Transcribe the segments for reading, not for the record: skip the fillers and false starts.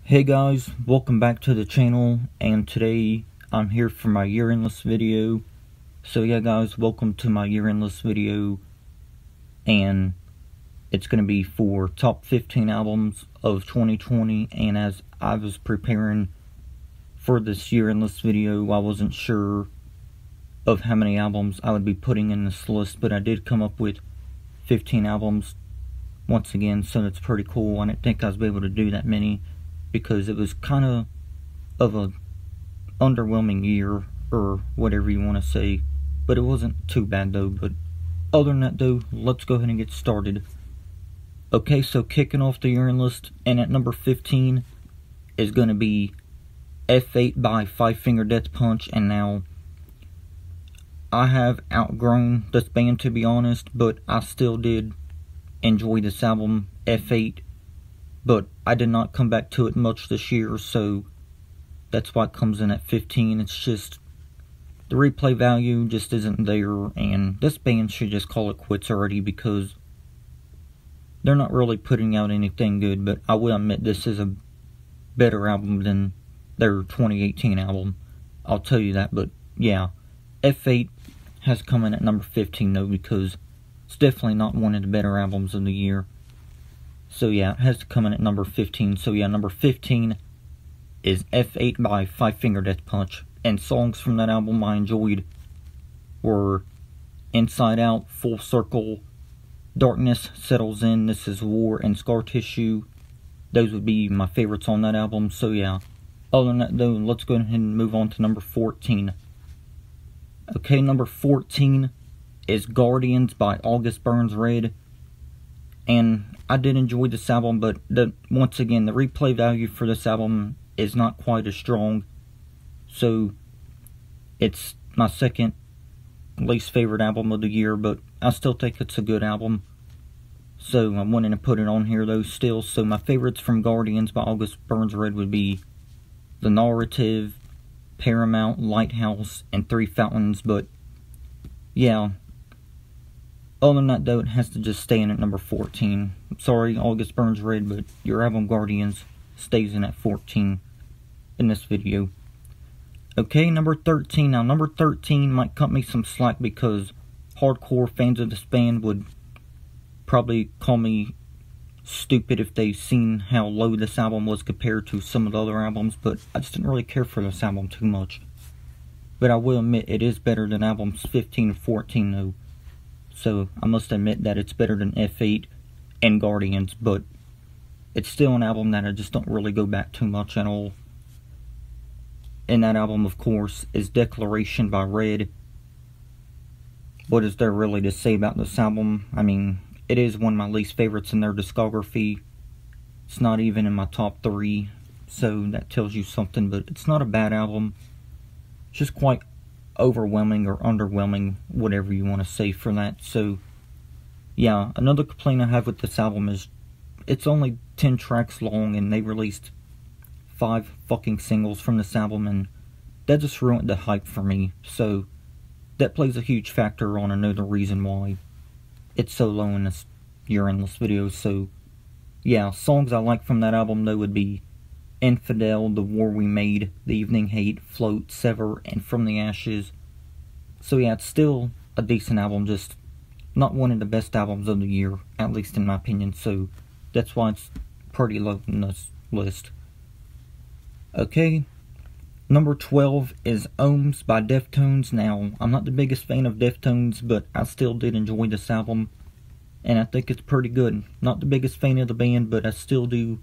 Hey guys, welcome back to the channel, and today I'm here for my year-endless video. So yeah guys, welcome to my year-endless video, and it's going to be for top 15 albums of 2020. And as I was preparing for this year-endless video, I wasn't sure of how many albums I would be putting in this list, but I did come up with 15 albums once again, so that's pretty cool. I didn't think I was able to do that many, because it was kind of a underwhelming year, or whatever you want to say. But it wasn't too bad though. But other than that though, let's go ahead and get started. Okay, so kicking off the year-end list, and at number 15 is going to be F8 by Five Finger Death Punch. And now, I have outgrown this band, to be honest, but I still did enjoy this album, F8. But I did not come back to it much this year, so that's why it comes in at 15. It's just, the replay value just isn't there, and this band should just call it quits already, because they're not really putting out anything good. But I will admit, this is a better album than their 2018 album. I'll tell you that. But yeah, F8 has come in at number 15 though, because it's definitely not one of the better albums of the year. So yeah, it has to come in at number 15. So yeah, number 15 is F8 by Five Finger Death Punch. And songs from that album I enjoyed were Inside Out, Full Circle, Darkness Settles In, This Is War, and Scar Tissue. Those would be my favorites on that album. So yeah, other than that though, let's go ahead and move on to number 14. Okay, number 14 is Guardians by August Burns Red. And I did enjoy this album, but once again, the replay value for this album is not quite as strong. So, it's my second least favorite album of the year, but I still think it's a good album. So, I'm wanting to put it on here though still. So, my favorites from Guardians by August Burns Red would be The Narrative, Paramount, Lighthouse, and Three Fountains. But, yeah, other than that though, it has to just stay in at number 14. I'm sorry, August Burns Red, but your album Guardians stays in at 14 in this video. Okay, number 13. Now, number 13 might cut me some slack, because hardcore fans of this band would probably call me stupid if they've seen how low this album was compared to some of the other albums, but I just didn't really care for this album too much. But I will admit, it is better than albums 15 and 14 though. So, I must admit that it's better than F8 and Guardians, but it's still an album that I just don't really go back too much at all. And that album, of course, is Declaration by Red. What is there really to say about this album? I mean, it is one of my least favorites in their discography. It's not even in my top 3, so that tells you something, but it's not a bad album. It's just quite overwhelming or underwhelming, whatever you want to say for that. So yeah, another complaint I have with this album is it's only 10 tracks long, and they released 5 fucking singles from this album, and that just ruined the hype for me. So that plays a huge factor on another reason why it's so low in this year-endless video. So yeah, songs I like from that album though would be Infidel, The War We Made, The Evening Hate, Float, Sever, and From the Ashes. So yeah, it's still a decent album, just not one of the best albums of the year, at least in my opinion. So that's why it's pretty low in this list. Okay, number 12 is Ohms by Deftones. Now, I'm not the biggest fan of Deftones, but I still did enjoy this album, and I think it's pretty good. Not the biggest fan of the band, but I still do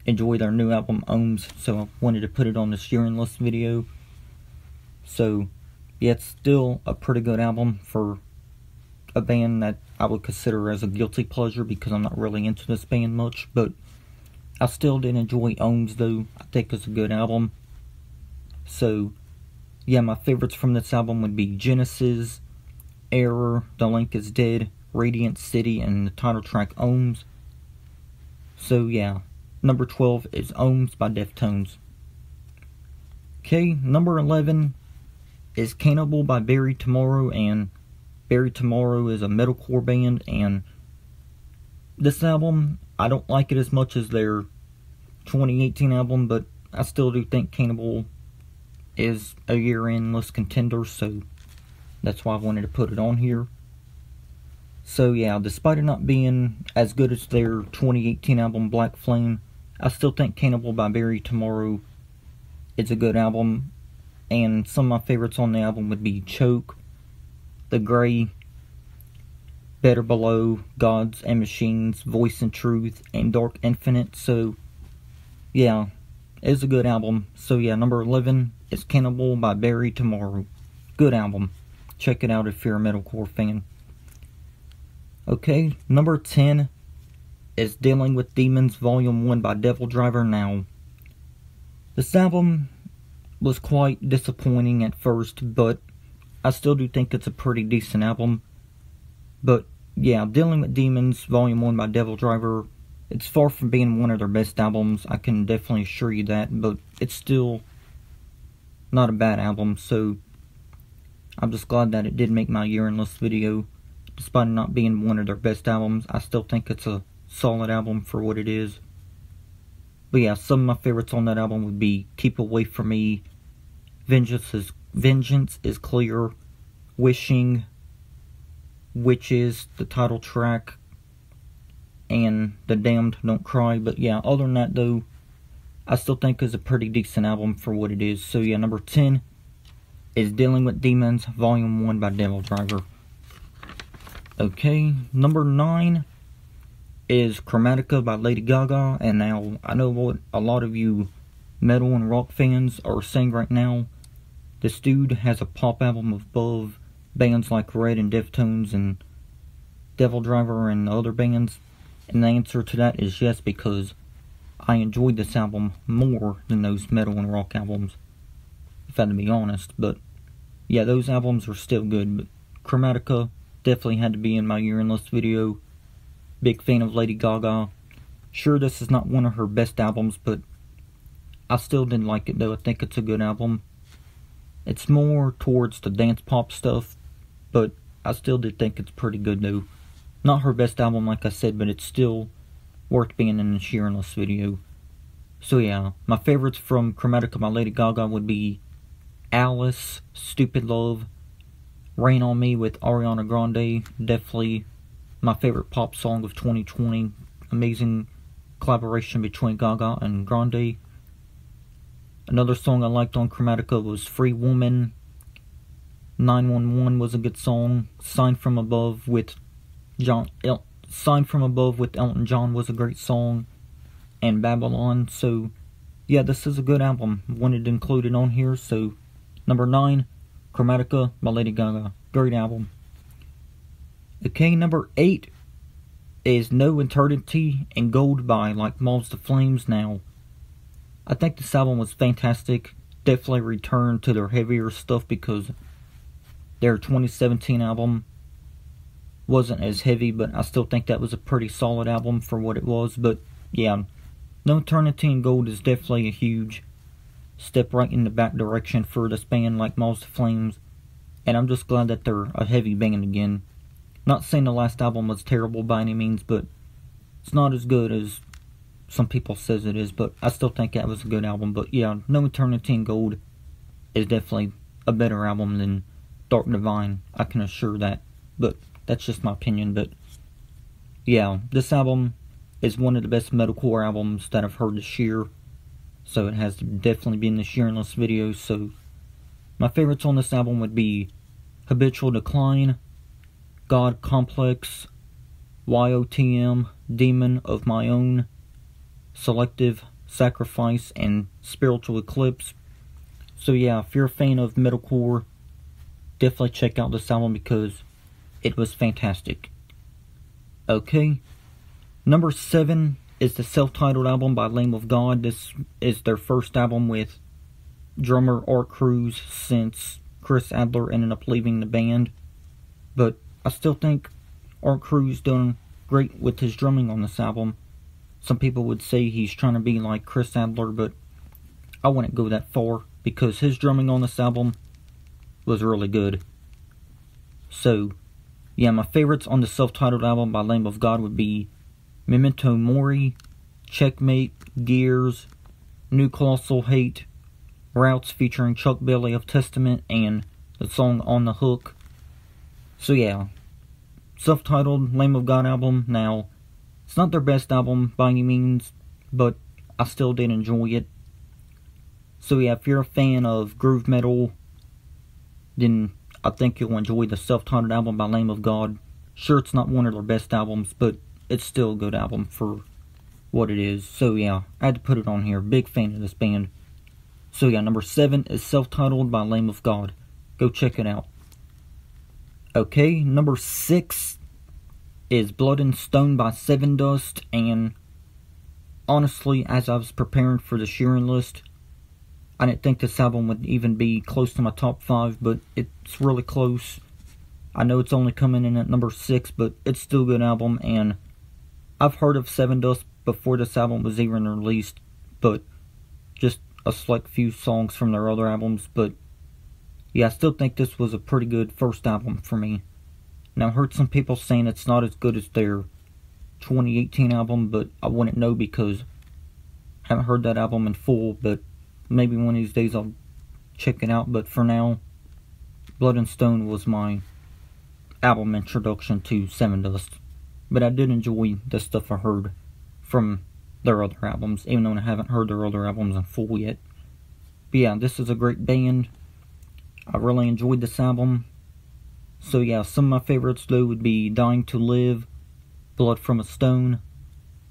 enjoy their new album Ohms, so I wanted to put it on this year-end list video. So yeah, it's still a pretty good album for a band that I would consider as a guilty pleasure, because I'm not really into this band much, but I still did enjoy Ohms though. I think it's a good album. So yeah, my favorites from this album would be Genesis, Error, The Link Is Dead, Radiant City, and the title track Ohms. So yeah, number 12 is Ohms by Deftones. Okay, number 11 is Cannibal by Bury Tomorrow, and Bury Tomorrow is a metalcore band, and this album, I don't like it as much as their 2018 album, but I still do think Cannibal is a year-endless contender, so that's why I wanted to put it on here. So yeah, despite it not being as good as their 2018 album Black Flame, I still think Cannibal by Bury Tomorrow is a good album, and some of my favorites on the album would be Choke, The Grey, Better Below, Gods and Machines, Voice and Truth, and Dark Infinite. So yeah, it's a good album. So yeah, number 11 is Cannibal by Bury Tomorrow. Good album. Check it out if you're a metalcore fan. Okay, number 10 is Dealing with Demons Volume 1 by DevilDriver. Now, this album was quite disappointing at first, but I still do think it's a pretty decent album. But yeah, Dealing with Demons Volume 1 by DevilDriver, it's far from being one of their best albums, I can definitely assure you that, but it's still not a bad album, so I'm just glad that it did make my year-end list video. Despite it not being one of their best albums, I still think it's a solid album for what it is. But yeah, some of my favorites on that album would be Keep Away From Me, Vengeance is Clear, Wishing, Witches, the title track, and The Damned Don't Cry. But yeah, other than that though, I still think it's a pretty decent album for what it is. So yeah, number 10 is Dealing with Demons Volume 1 by DevilDriver. Okay, number 9 is Chromatica by Lady Gaga. And now, I know what a lot of you metal and rock fans are saying right now. This dude has a pop album above bands like Red and Deftones and DevilDriver and other bands. And the answer to that is yes, because I enjoyed this album more than those metal and rock albums, if I had to be honest. But yeah, those albums are still good, but Chromatica definitely had to be in my year-end list video. Big fan of Lady Gaga. Sure, this is not one of her best albums, but I still didn't like it though. I think it's a good album. It's more towards the dance pop stuff, but I still did think it's pretty good though. Not her best album like I said, but it's still worth being in this year-end list video. So yeah, my favorites from Chromatica by Lady Gaga would be Alice, Stupid Love, Rain on Me with Ariana Grande, definitely my favorite pop song of 2020. Amazing collaboration between Gaga and Grande. Another song I liked on Chromatica was Free Woman. 911 was a good song. Sign from Above with Elton John was a great song. And Babylon. So yeah, this is a good album. Wanted to include it on here. So number 9, Chromatica by Lady Gaga. Great album. Okay, number 8 is No Eternity and Gold by Like Moths to Flames. Now, I think this album was fantastic. Definitely returned to their heavier stuff because their 2017 album wasn't as heavy, but I still think that was a pretty solid album for what it was. But yeah, No Eternity and Gold is definitely a huge step right in the back direction for this band Like Moths to Flames, and I'm just glad that they're a heavy band again. Not saying the last album was terrible by any means, but it's not as good as some people says it is, but I still think that was a good album. But yeah, No Eternity and Gold is definitely a better album than Dark Divine, I can assure that, but that's just my opinion. But yeah, this album is one of the best metalcore albums that I've heard this year, so it has definitely been this year in this video. So my favorites on this album would be Habitual Decline, God Complex, YOTM, Demon of My Own, Selective Sacrifice, and Spiritual Eclipse. So yeah, if you're a fan of metalcore, definitely check out this album because it was fantastic. Okay, number 7 is the self-titled album by Lamb of God. This is their first album with drummer Art Cruz since Chris Adler ended up leaving the band. But I still think Art Cruz done great with his drumming on this album. Some people would say he's trying to be like Chris Adler, but I wouldn't go that far because his drumming on this album was really good. So yeah, my favorites on the self-titled album by Lamb of God would be Memento Mori, Checkmate, Gears, New Colossal Hate, Routes featuring Chuck Billy of Testament, and the song On the Hook. So yeah, self-titled Lamb of God album. Now, it's not their best album by any means, but I still did enjoy it. So yeah, if you're a fan of groove metal, then I think you'll enjoy the self-titled album by Lamb of God. Sure, it's not one of their best albums, but it's still a good album for what it is. So yeah, I had to put it on here. Big fan of this band. So yeah, number 7 is self-titled by Lamb of God. Go check it out. Okay, number 6 is Blood and Stone by Sevendust, and honestly, as I was preparing for the Sheeran list, I didn't think this album would even be close to my top 5, but it's really close. I know it's only coming in at number 6, but it's still a good album, and I've heard of Sevendust before this album was even released, but just a select few songs from their other albums. But yeah, I still think this was a pretty good first album for me. Now, I heard some people saying it's not as good as their 2018 album, but I wouldn't know because I haven't heard that album in full, but maybe one of these days I'll check it out. But for now, Blood and Stone was my album introduction to Sevendust. But I did enjoy the stuff I heard from their other albums, even though I haven't heard their other albums in full yet. But yeah, this is a great band. I really enjoyed this album. So yeah, some of my favorites though would be Dying to Live, Blood from a Stone,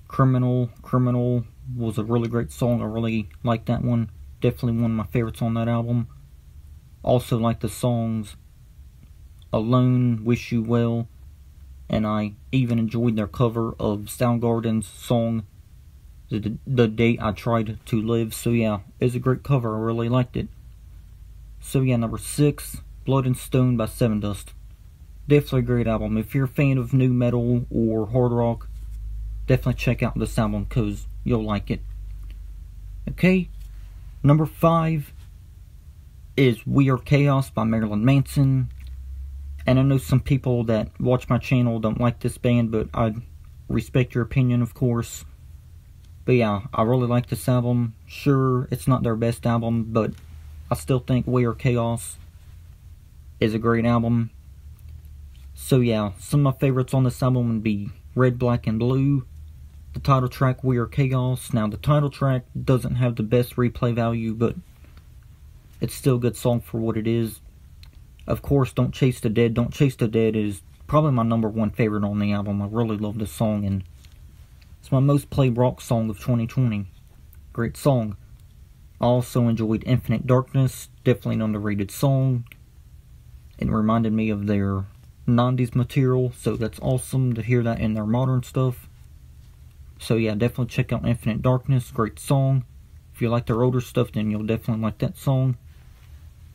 Criminal. Criminal was a really great song. I really liked that one. Definitely one of my favorites on that album. Also like the songs Alone, Wish You Well, and I even enjoyed their cover of Soundgarden's song The Day I Tried to Live. So yeah, it's a great cover. I really liked it. So yeah, number 6, Blood and Stone by Sevendust. Definitely a great album. If you're a fan of new metal or hard rock, definitely check out this album because you'll like it. Okay, number 5 is We Are Chaos by Marilyn Manson. And I know some people that watch my channel don't like this band, but I respect your opinion, of course. But yeah, I really like this album. Sure, it's not their best album, but I still think We Are Chaos is a great album. So yeah, some of my favorites on this album would be Red, Black, and Blue, the title track We Are Chaos. Now, the title track doesn't have the best replay value, but it's still a good song for what it is. Of course, Don't Chase the Dead. Don't Chase the Dead is probably my number 1 favorite on the album. I really love this song, and it's my most played rock song of 2020. Great song. I also enjoyed Infinite Darkness. Definitely an underrated song. It reminded me of their 90s material, so that's awesome to hear that in their modern stuff. So yeah, definitely check out Infinite Darkness. Great song. If you like their older stuff, then you'll definitely like that song.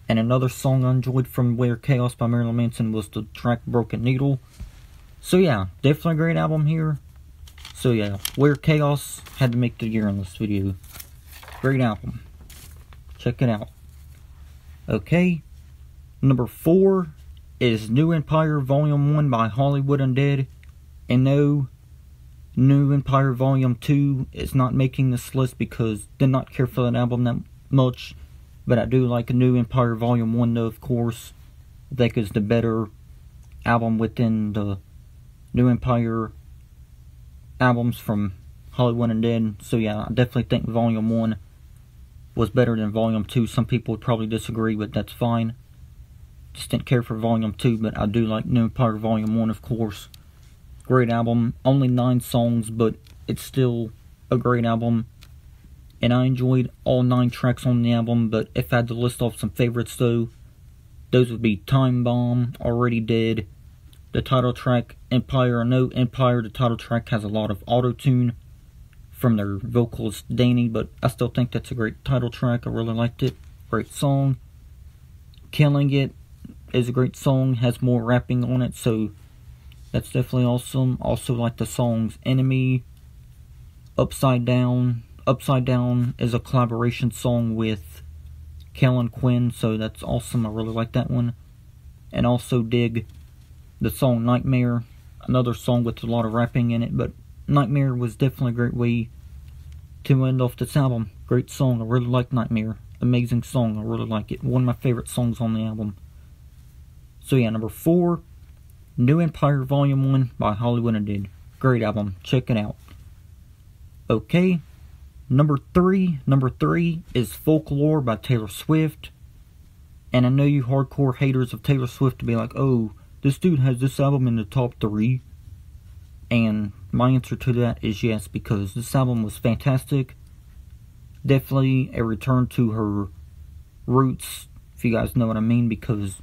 And another song I enjoyed from We Are Chaos by Marilyn Manson was the track Broken Needle. So yeah, definitely a great album here. So yeah, We Are Chaos had to make the year in this video. Great album. Check it out. Okay, number 4 is New Empire Volume 1 by Hollywood Undead. And no, New Empire Volume 2 is not making this list because I did not care for that album that much. But I do like New Empire Volume 1 though, of course. I think it's the better album within the New Empire albums from Hollywood Undead. So yeah, I definitely think Volume 1 was better than Volume 2. Some people would probably disagree, but that's fine. Just didn't care for Volume 2, but I do like New Empire Volume 1, of course. Great album. Only 9 songs, but it's still a great album. And I enjoyed all 9 tracks on the album, but if I had to list off some favorites though, those would be Time Bomb, Already Dead, the title track, Empire. I know Empire, the title track, has a lot of auto-tune from their vocalist Danny, but I still think that's a great title track. I really liked it. Great song. Killing It is a great song, has more rapping on it, so that's definitely awesome. Also like the songs Enemy, Upside Down. Upside Down is a collaboration song with Kellen Quinn, so that's awesome. I really like that one. And also dig the song Nightmare, another song with a lot of rapping in it, but Nightmare was definitely a great way to end off this album. Great song, I really like Nightmare. Amazing song, I really like it. One of my favorite songs on the album. So yeah, number 4, New Empire Volume 1 by Hollywood Undead. Great album, check it out. Okay, number 3 is Folklore by Taylor Swift. And I know you hardcore haters of Taylor Swift to be like, oh, this dude has this album in the top 3. And my answer to that is yes, because this album was fantastic. Definitely a return to her roots, if you guys know what I mean, because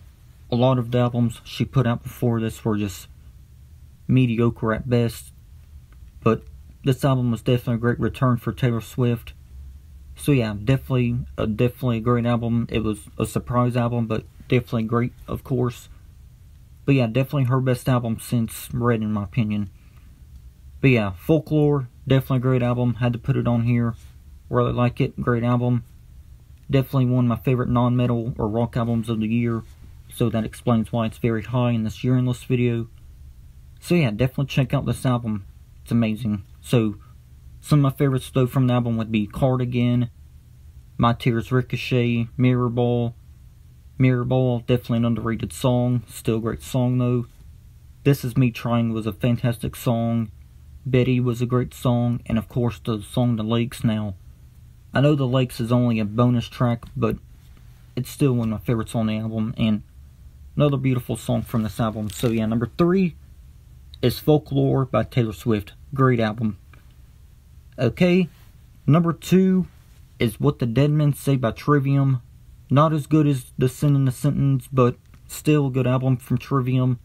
a lot of the albums she put out before this were just mediocre at best. But this album was definitely a great return for Taylor Swift. So yeah, definitely a great album. It was a surprise album, but definitely great, of course. But yeah, definitely her best album since Red, in my opinion. But yeah, Folklore, definitely a great album. Had to put it on here. Really like it. Great album. Definitely one of my favorite non-metal or rock albums of the year. So that explains why it's very high in this year endless video. So yeah, definitely check out this album. It's amazing. So, some of my favorites though from the album would be Cardigan, My Tears Ricochet, Mirror Ball. Mirror Ball, definitely an underrated song. Still a great song though. This Is Me Trying was a fantastic song. Betty was a great song. And of course the song The Lakes. Now, I know The Lakes is only a bonus track, but it's still one of my favorites on the album. And another beautiful song from this album. So yeah, number 3 is Folklore by Taylor Swift. Great album. Okay, number 2 is What the Dead Men Say by Trivium. Not as good as The Sin in the Sentence, but still a good album from Trivium.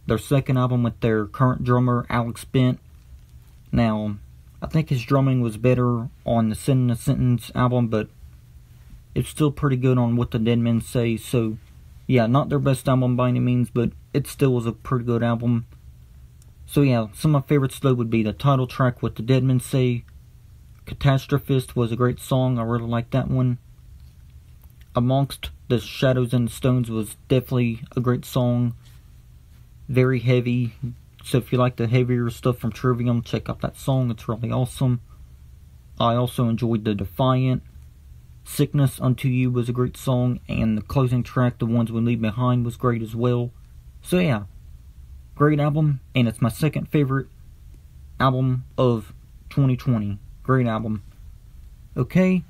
Their second album with their current drummer, Alex Bent. Now, I think his drumming was better on the Sin in the Sentence album, but it's still pretty good on What the Dead Men Say. So, yeah, not their best album by any means, but it still was a pretty good album. So yeah, some of my favorites though would be the title track, What the Dead Men Say. Catastrophist was a great song, I really liked that one. Amongst the Shadows and the Stones was definitely a great song. Very heavy, so if you like the heavier stuff from Trivium, check out that song, it's really awesome. I also enjoyed The Defiant. Sickness Unto You was a great song, and the closing track, The Ones We Leave Behind, was great as well. So yeah, great album, and it's my second favorite album of 2020. Great album. Okay,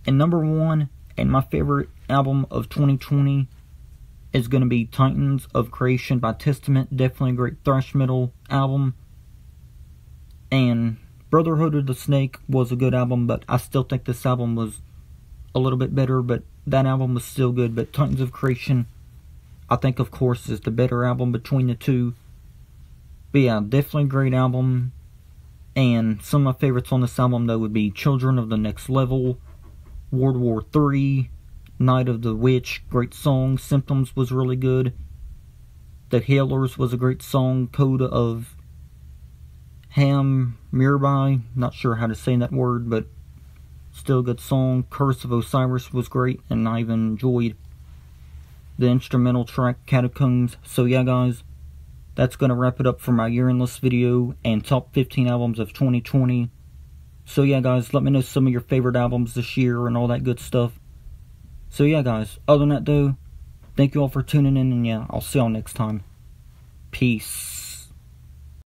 and number 1, and my favorite album of 2020 is going to be Titans of Creation by Testament. Definitely a great thrash metal album. And Brotherhood of the Snake was a good album, but I still think this album was a little bit better, but that album was still good. But Titans of Creation, I think, of course, is the better album between the two. But yeah, definitely a great album. And some of my favorites on this album, though, would be Children of the Next Level, World War III, Night of the Witch, great song. Symptoms was really good. The Healers was a great song. Code of Ham Mirbai, not sure how to say that word, but still a good song. Curse of Osiris was great, and I even enjoyed the instrumental track Catacombs. So yeah, guys, that's going to wrap it up for my year endless video and top 15 albums of 2020. So yeah, guys, let me know some of your favorite albums this year and all that good stuff. So yeah, guys, other than that though, thank you all for tuning in, and yeah, I'll see y'all next time. Peace.